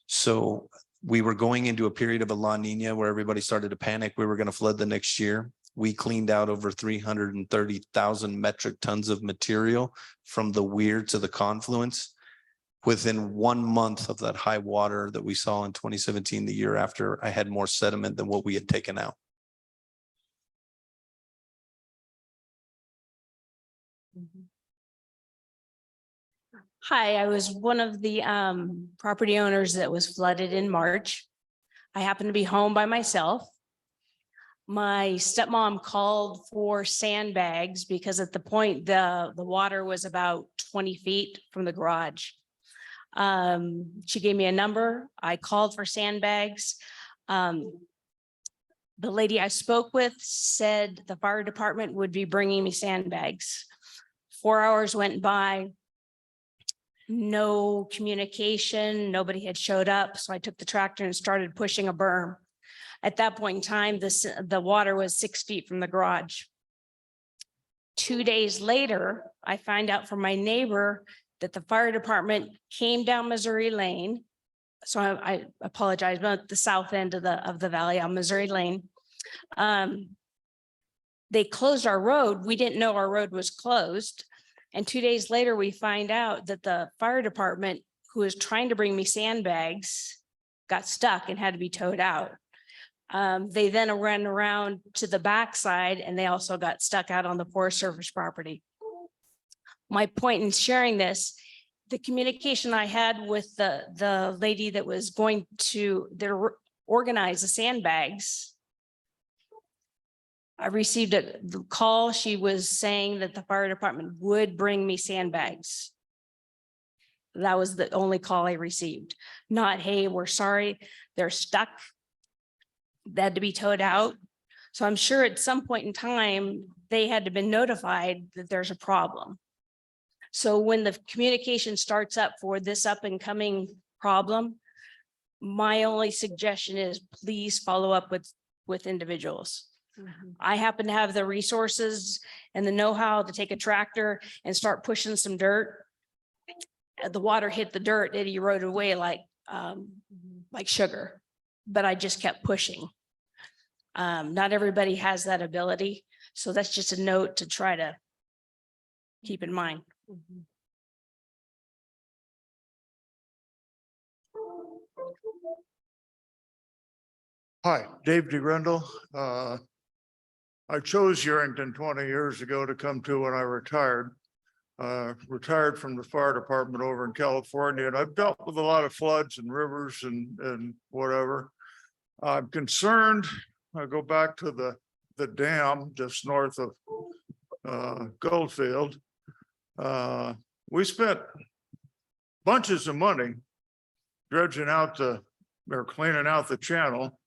So we were going into a period of a La Nina where everybody started to panic. We were going to flood the next year. We cleaned out over 330,000 metric tons of material from the weir to the confluence within 1 month of that high water that we saw in 2017. The year after, I had more sediment than what we had taken out. Hi, I was one of the property owners that was flooded in March. I happened to be home by myself. My stepmom called for sandbags because at the point the water was about 20 feet from the garage. She gave me a number. I called for sandbags. The lady I spoke with said the fire department would be bringing me sandbags. 4 hours went by. No communication, nobody had showed up. So I took the tractor and started pushing a berm. At that point in time, the water was 6 feet from the garage. 2 days later, I find out from my neighbor that the fire department came down Missouri Lane. So I apologize, about the south end of the valley on Missouri Lane. They closed our road. We didn't know our road was closed. And 2 days later, we find out that the fire department, who was trying to bring me sandbags, got stuck and had to be towed out. They then ran around to the backside and they also got stuck out on the Forest Service property. My point in sharing this, the communication I had with the lady that was going to organize the sandbags, I received a call. She was saying that the fire department would bring me sandbags. That was the only call I received. Not, hey, we're sorry, they're stuck. They had to be towed out. So I'm sure at some point in time, they had to have been notified that there's a problem. So when the communication starts up for this up and coming problem, my only suggestion is please follow up with individuals. I happen to have the resources and the know-how to take a tractor and start pushing some dirt. The water hit the dirt, it eroded away like sugar, but I just kept pushing. Not everybody has that ability. So that's just a note to try to keep in mind. Hi, Dave DeGrindle. I chose Yerington 20 years ago to come to when I retired. Retired from the fire department over in California, and I've dealt with a lot of floods and rivers and whatever. I'm concerned, I go back to the dam just north of Goldfield. We spent bunches of money dredging out or cleaning out the channel.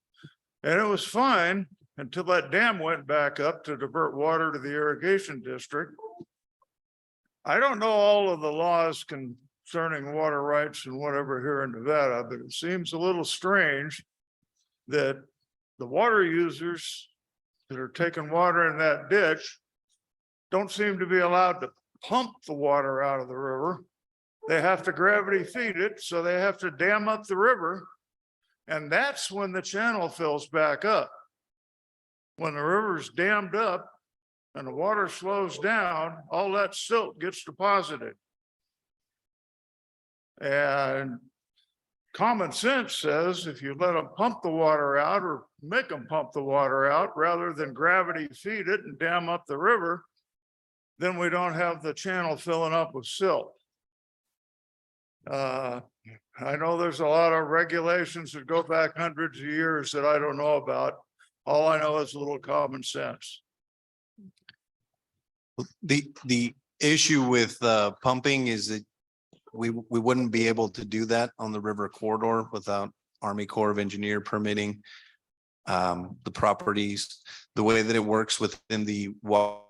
And it was fine until that dam went back up to divert water to the irrigation district. I don't know all of the laws concerning water rights and whatever here in Nevada, but it seems a little strange that the water users that are taking water in that ditch don't seem to be allowed to pump the water out of the river. They have to gravity feed it, so they have to dam up the river. And that's when the channel fills back up. When the river's dammed up and the water slows down, all that silt gets deposited. And common sense says if you let them pump the water out or make them pump the water out rather than gravity feed it and dam up the river, then we don't have the channel filling up with silt. I know there's a lot of regulations that go back hundreds of years that I don't know about. All I know is a little common sense. The issue with pumping is that we wouldn't be able to do that on the river corridor without Army Corps of Engineer permitting the properties. The way that it works within the Walker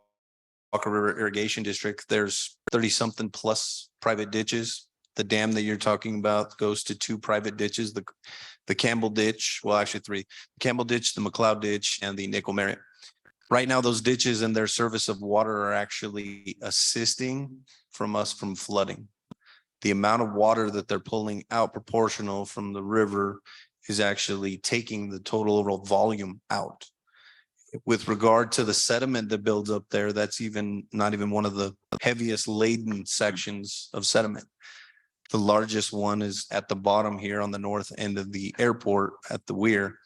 River Irrigation District, there's 30-something plus private ditches. The dam that you're talking about goes to 2 private ditches, the Campbell ditch, well, actually 3, the Campbell ditch, the McLeod ditch, and the Nickel Merritt. Right now, those ditches and their service of water are actually assisting from us from flooding. The amount of water that they're pulling out proportional from the river is actually taking the total overall volume out. With regard to the sediment that builds up there, that's not even one of the heaviest laden sections of sediment. The largest one is at the bottom here on the north end of the airport at the weir.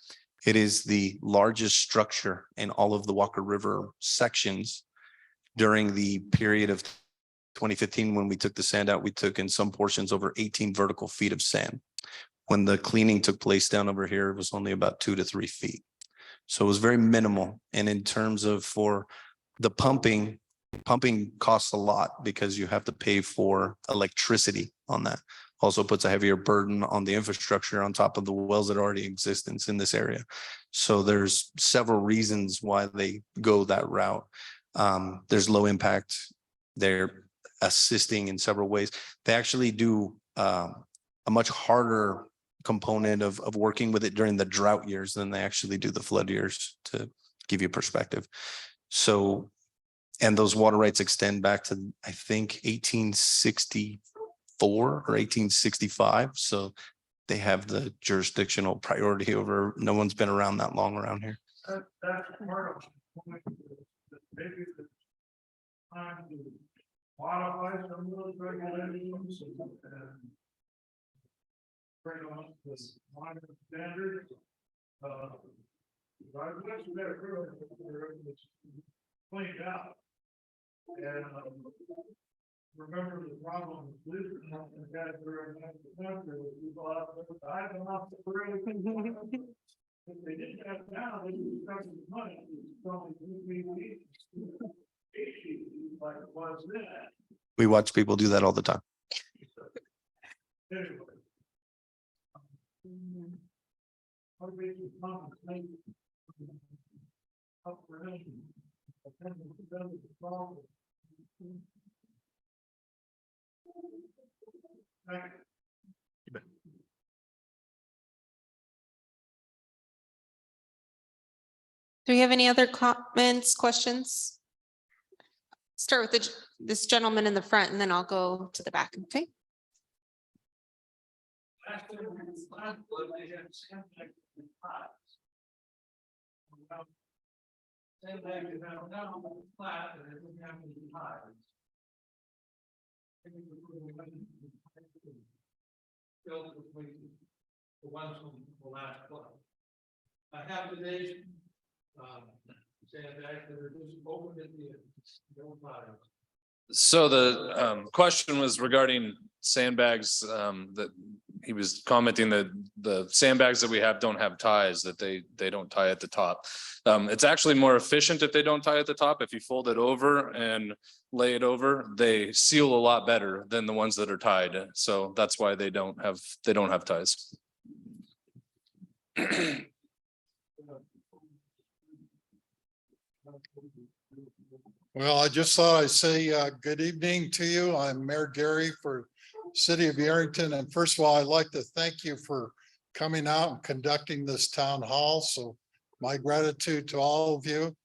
It is the largest structure in all of the Walker River sections. During the period of 2015, when we took the sand out, we took in some portions over 18 vertical feet of sand. When the cleaning took place down over here, it was only about 2 to 3 feet. So it was very minimal. And in terms of for the pumping costs a lot because you have to pay for electricity on that. Also puts a heavier burden on the infrastructure on top of the wells that already exist in this area. So there's several reasons why they go that route. There's low impact. They're assisting in several ways. They actually do a much harder component of working with it during the drought years than they actually do the flood years, to give you perspective. So, and those water rights extend back to, I think, 1864 or 1865. So they have the jurisdictional priority over, no one's been around that long around here. That's part of the point. Maybe the time to modify some of those regulations and bring on this modern standard. I wish that earlier was cleaned out. And remember the problem with this and guys were in the country was people out there, I don't know if really. If they didn't have now, they would start with money. It's probably like it was then. We watch people do that all the time. Anyway. What made you compensate? Do we have any other comments, questions? Start with this gentleman in the front and then I'll go to the back, okay? I have today. So the question was regarding sandbags, that he was commenting that the sandbags that we have don't have ties, that they don't tie at the top. It's actually more efficient if they don't tie at the top. If you fold it over and lay it over, they seal a lot better than the ones that are tied. So that's why they don't have ties. Well, I just thought I'd say good evening to you. I'm Mayor Gary for City of Yerington. And first of all, I'd like to thank you for coming out and conducting this town hall. So my gratitude to all of you.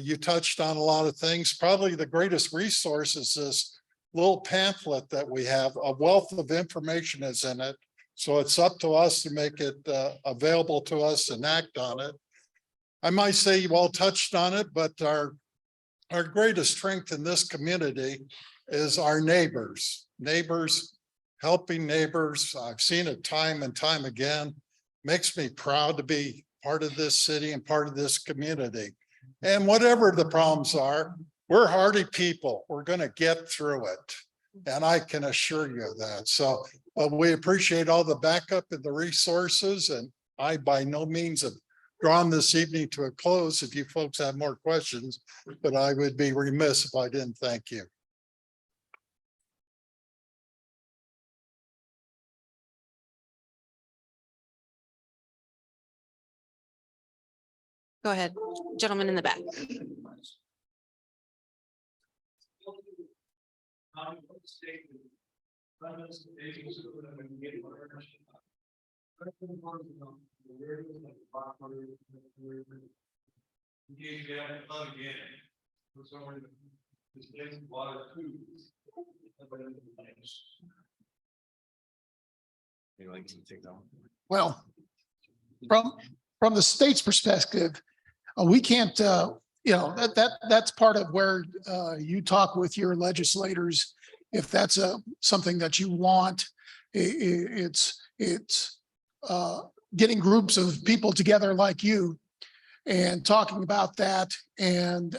You touched on a lot of things. Probably the greatest resource is this little pamphlet that we have. A wealth of information is in it. So it's up to us to make it available to us and act on it. I might say you all touched on it, but our greatest strength in this community is our neighbors, helping neighbors. I've seen it time and time again. Makes me proud to be part of this city and part of this community. And whatever the problems are, we're hardy people. We're going to get through it. And I can assure you of that. So we appreciate all the backup and the resources. And I by no means have drawn this evening to a close if you folks have more questions, but I would be remiss if I didn't thank you. Go ahead, gentleman in the back. Well, from the state's perspective, we can't, that's part of where you talk with your legislators. If that's something that you want, it's getting groups of people together like you and talking about that and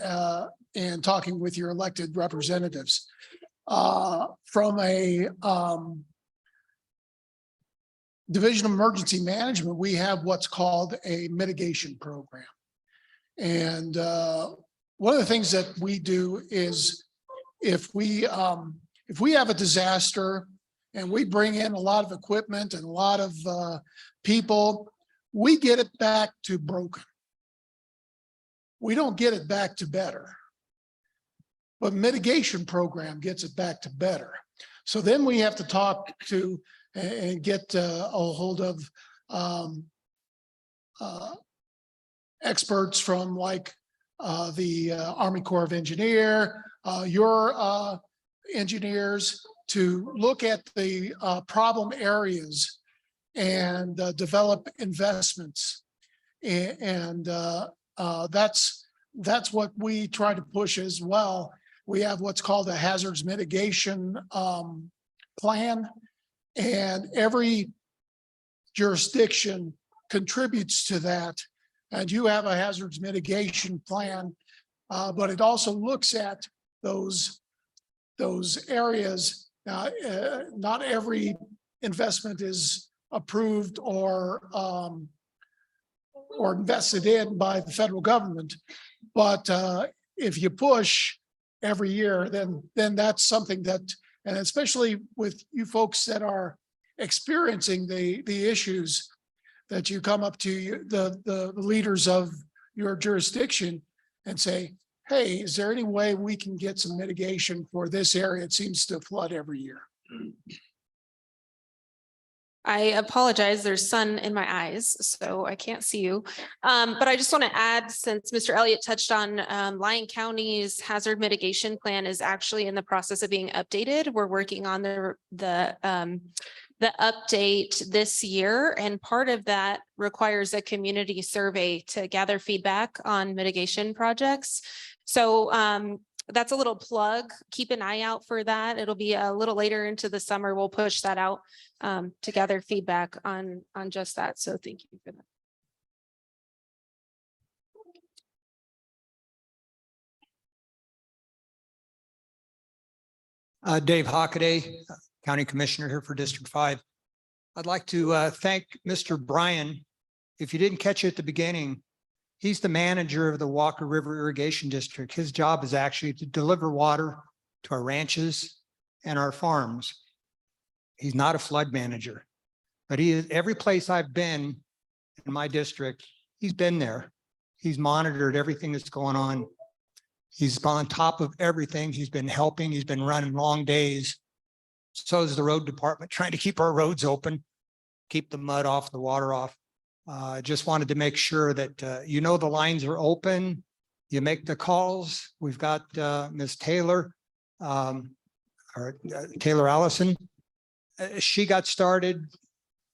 talking with your elected representatives. From a Division of Emergency Management, we have what's called a mitigation program. And one of the things that we do is if we have a disaster and we bring in a lot of equipment and a lot of people, we get it back to broken. We don't get it back to better. But mitigation program gets it back to better. So then we have to talk to and get a hold of experts from like the Army Corps of Engineer, your engineers, to look at the problem areas and develop investments. And that's what we try to push as well. We have what's called a hazards mitigation plan, and every jurisdiction contributes to that. And you have a hazards mitigation plan, but it also looks at those areas. Not every investment is approved or invested in by the federal government, but if you push every year, then that's something that, and especially with you folks that are experiencing the issues, that you come up to the leaders of your jurisdiction and say, hey, is there any way we can get some mitigation for this area? It seems to flood every year. I apologize, there's sun in my eyes, so I can't see you. But I just want to add, since Mr. Elliott touched on Lyon County's hazard mitigation plan is actually in the process of being updated. We're working on the update this year, and part of that requires a community survey to gather feedback on mitigation projects. So that's a little plug. Keep an eye out for that. It'll be a little later into the summer. We'll push that out to gather feedback on just that. So thank you for that. Dave Hockaday, County Commissioner here for District 5. I'd like to thank Mr. Bryan. If you didn't catch it at the beginning, he's the manager of the Walker River Irrigation District. His job is actually to deliver water to our ranches and our farms. He's not a flood manager, but he is every place I've been in my district, he's been there. He's monitored everything that's going on. He's on top of everything. He's been helping. He's been running long days. So is the road department, trying to keep our roads open, keep the mud off, the water off. Just wanted to make sure that, the lines are open. You make the calls. We've got Ms. Taylor, Taylor Allison. She got started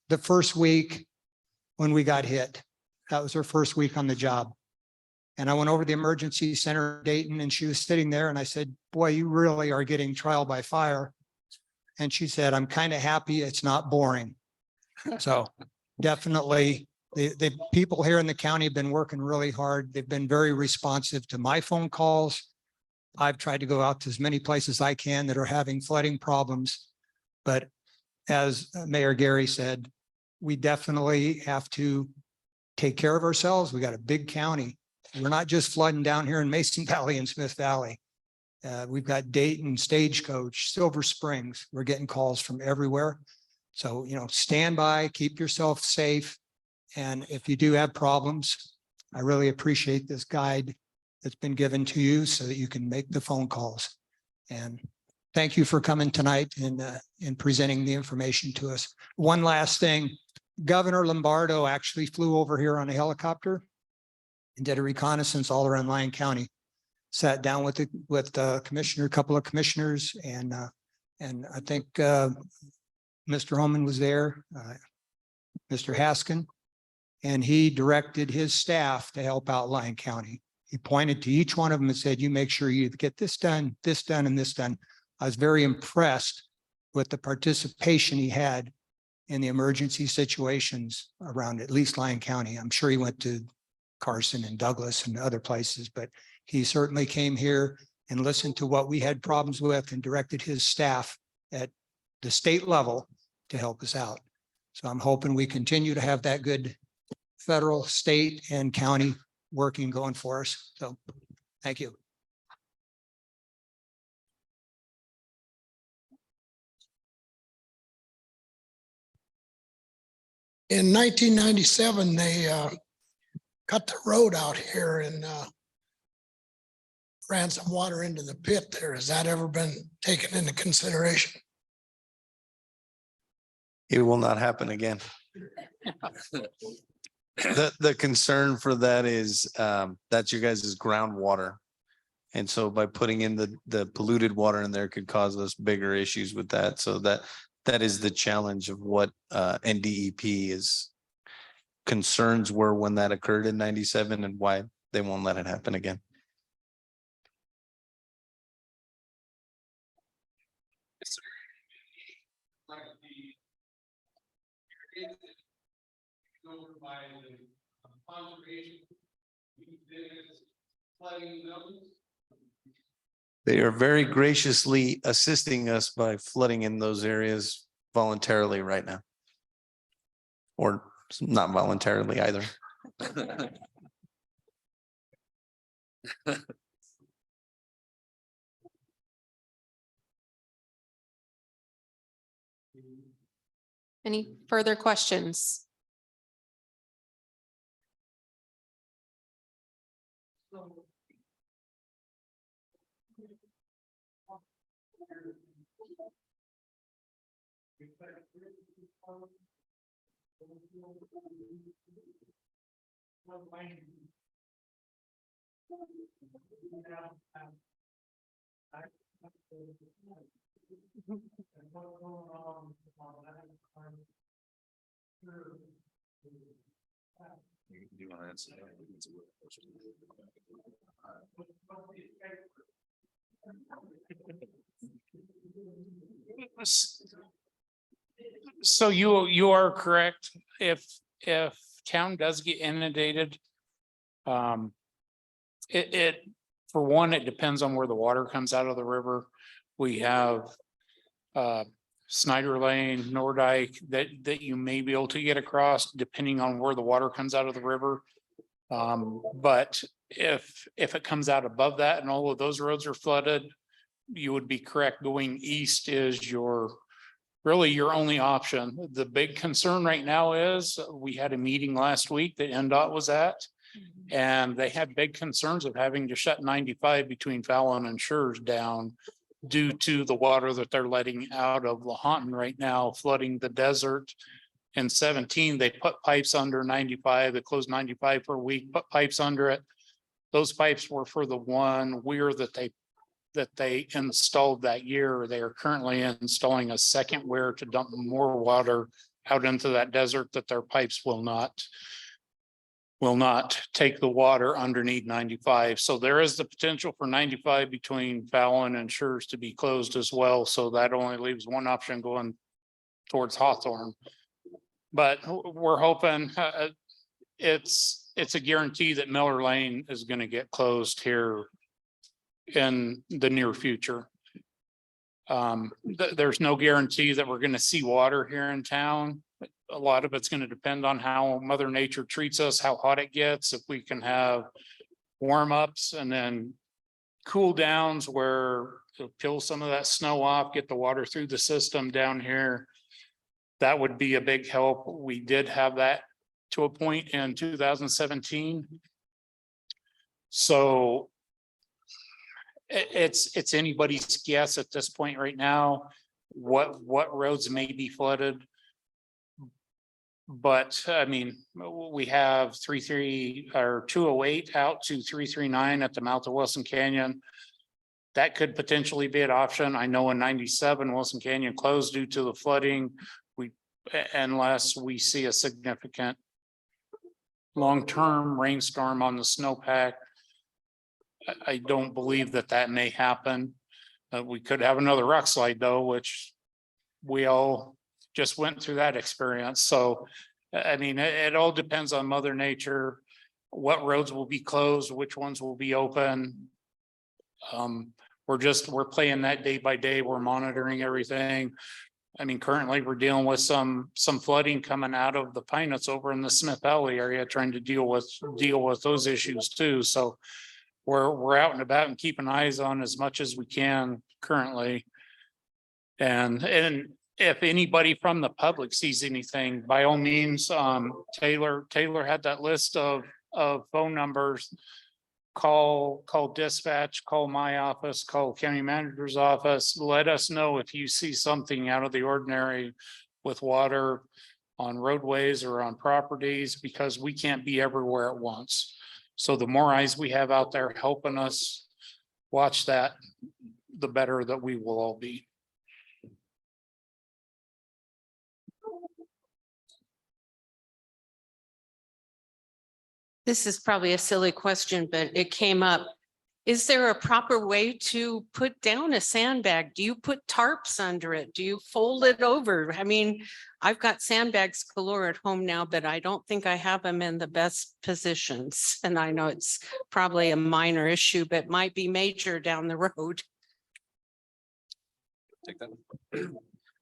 the first week when we got hit. That was her first week on the job. And I went over to the emergency center in Dayton, and she was sitting there, and I said, boy, you really are getting trial by fire. And she said, I'm kind of happy it's not boring. So definitely the people here in the county have been working really hard. They've been very responsive to my phone calls. I've tried to go out to as many places I can that are having flooding problems. But as Mayor Gary said, we definitely have to take care of ourselves. We got a big county. We're not just flooding down here in Mason Valley and Smith Valley. We've got Dayton, Stagecoach, Silver Springs. We're getting calls from everywhere. So, stand by, keep yourself safe. And if you do have problems, I really appreciate this guide that's been given to you so that you can make the phone calls. And thank you for coming tonight and presenting the information to us. One last thing, Governor Lombardo actually flew over here on a helicopter. and did a reconnaissance all around Lyon County. Sat down with the commissioner, a couple of commissioners, and I think Mr. Holman was there, Mr. Haskin, and he directed his staff to help out Lyon County. He pointed to each one of them and said, you make sure you get this done, and this done. I was very impressed with the participation he had in the emergency situations around at least Lyon County. I'm sure he went to Carson and Douglas and other places, but he certainly came here and listened to what we had problems with and directed his staff at the state level to help us out. So I'm hoping we continue to have that good federal, state, and county working going for us. So thank you. In 1997, they cut the road out here and ran some water into the pit there. Has that ever been taken into consideration? It will not happen again. The concern for that is that's your guys' groundwater. And so by putting in the polluted water in there could cause us bigger issues with that. So that is the challenge of what NDEP is concerns were when that occurred in 97 and why they won't let it happen again. They are very graciously assisting us by flooding in those areas voluntarily right now. Or not voluntarily either. Any further questions? So you are correct. If town does get inundated, it for one, it depends on where the water comes out of the river. We have Snyder Lane, Nordike that you may be able to get across depending on where the water comes out of the river. But if it comes out above that and all of those roads are flooded, you would be correct. Going east is really your only option. The big concern right now is we had a meeting last week that NDOT was at. And they had big concerns of having to shut 95 between Fallon and Schurz down due to the water that they're letting out of Lahontan right now, flooding the desert. In 17, they put pipes under 95, they closed 95 for a week, put pipes under it. Those pipes were for the one weir that they installed that year. They are currently installing a second weir to dump more water out into that desert that their pipes will not take the water underneath 95. So there is the potential for 95 between Fallon and Schurz to be closed as well. So that only leaves one option going towards Hawthorne. But we're hoping it's a guarantee that Miller Lane is going to get closed here in the near future. There's no guarantee that we're going to see water here in town. A lot of it's going to depend on how Mother Nature treats us, how hot it gets, if we can have warm ups and then cool downs where it'll peel some of that snow off, get the water through the system down here. That would be a big help. We did have that to a point in 2017. So it's anybody's guess at this point right now, what roads may be flooded. But I mean, we have 208 out to 339 at the mouth of Wilson Canyon. That could potentially be an option. I know in 97 Wilson Canyon closed due to the flooding. Unless we see a significant long-term rainstorm on the snowpack. I don't believe that may happen. We could have another rock slide though, which we all just went through that experience. So, I mean, it all depends on Mother Nature, what roads will be closed, which ones will be open. We're playing that day by day. We're monitoring everything. I mean, currently we're dealing with some flooding coming out of the pine nuts over in the Smith Valley area, trying to deal with those issues too. So we're out and about and keeping eyes on as much as we can currently. And if anybody from the public sees anything, by all means, Taylor had that list of phone numbers. Call dispatch, call my office, call county manager's office. Let us know if you see something out of the ordinary with water on roadways or on properties, because we can't be everywhere at once. So the more eyes we have out there helping us watch that, the better that we will all be. This is probably a silly question, but it came up. Is there a proper way to put down a sandbag? Do you put tarps under it? Do you fold it over? I mean, I've got sandbags galore at home now, but I don't think I have them in the best positions. And I know it's probably a minor issue, but might be major down the road. Take that.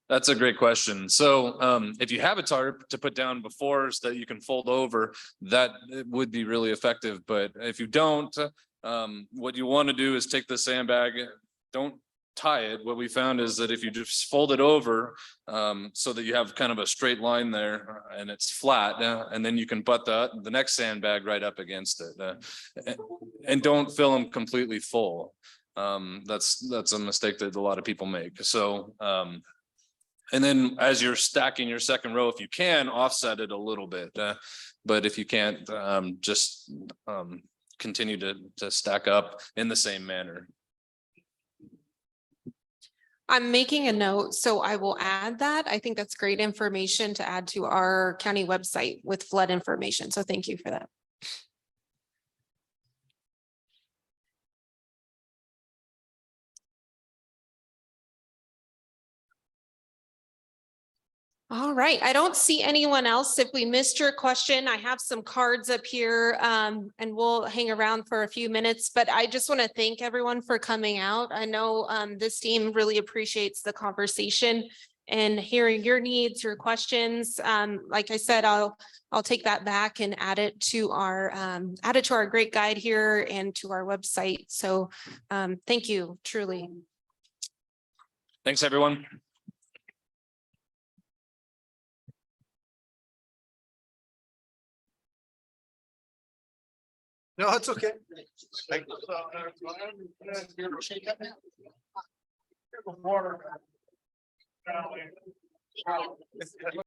That's a great question. So if you have a tarp to put down before so that you can fold over, that would be really effective. But if you don't, what you want to do is take the sandbag, don't tie it. What we found is that if you just fold it over so that you have kind of a straight line there and it's flat, and then you can butt the next sandbag right up against it, and don't fill them completely full. That's a mistake that a lot of people make. So and then as you're stacking your second row, if you can, offset it a little bit. But if you can't, just continue to stack up in the same manner. I'm making a note, so I will add that. I think that's great information to add to our county website with flood information. So thank you for that. All right, I don't see anyone else. If we missed your question, I have some cards up here and we'll hang around for a few minutes, but I just want to thank everyone for coming out. I know this team really appreciates the conversation and hearing your needs, your questions. Like I said, I'll take that back and add it to our great guide here and to our website. So thank you, truly. Thanks, everyone. No, it's okay.